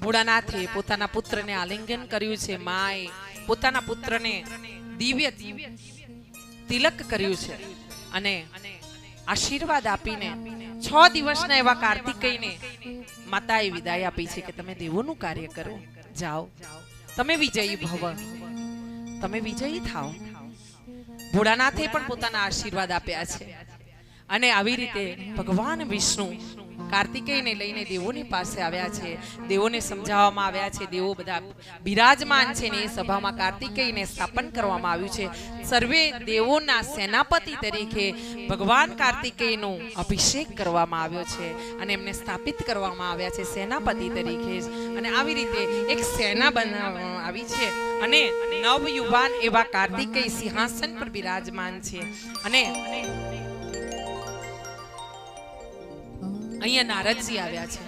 ભોળાનાથે પોતાના પુત્રને આલિંગન કર્યું છે, માએ પોતાના પુત્રને દિવ્ય તિલક કર્યું છે અને આશીર્વાદ આપીને 6 દિવસના એવા કાર્તિકેયને માતાએ વિદાય આપી છે કે તમે દેવોનું કાર્ય કરો, જાઓ, તમે વિજયી ભવ, તમે વિજયી થાઓ. ભોળાનાથે પણ પોતાના આશીર્વાદ આપ્યા છે અને આવી રીતે ભગવાન વિષ્ણુ કાર્તિકેયને લઈને દેવોની પાસે આવ્યા છે. દેવોને સમજાવવામાં આવ્યા છે, દેવો બધા બિરાજમાન છે ને એ સભામાં કાર્તિકેયને સ્થાપન કરવામાં આવ્યું છે. સર્વે દેવોના સેનાપતિ તરીકે ભગવાન કાર્તિકેયનો અભિષેક કરવામાં આવ્યો છે અને એમને સ્થાપિત કરવામાં આવ્યા છે સેનાપતિ તરીકે. અને આવી રીતે એક સેના બનાવવામાં આવી છે અને નવયુવાન એવા કાર્તિકેય સિંહાસન પર બિરાજમાન છે. અને અહીંયા નારદજી આવ્યા છે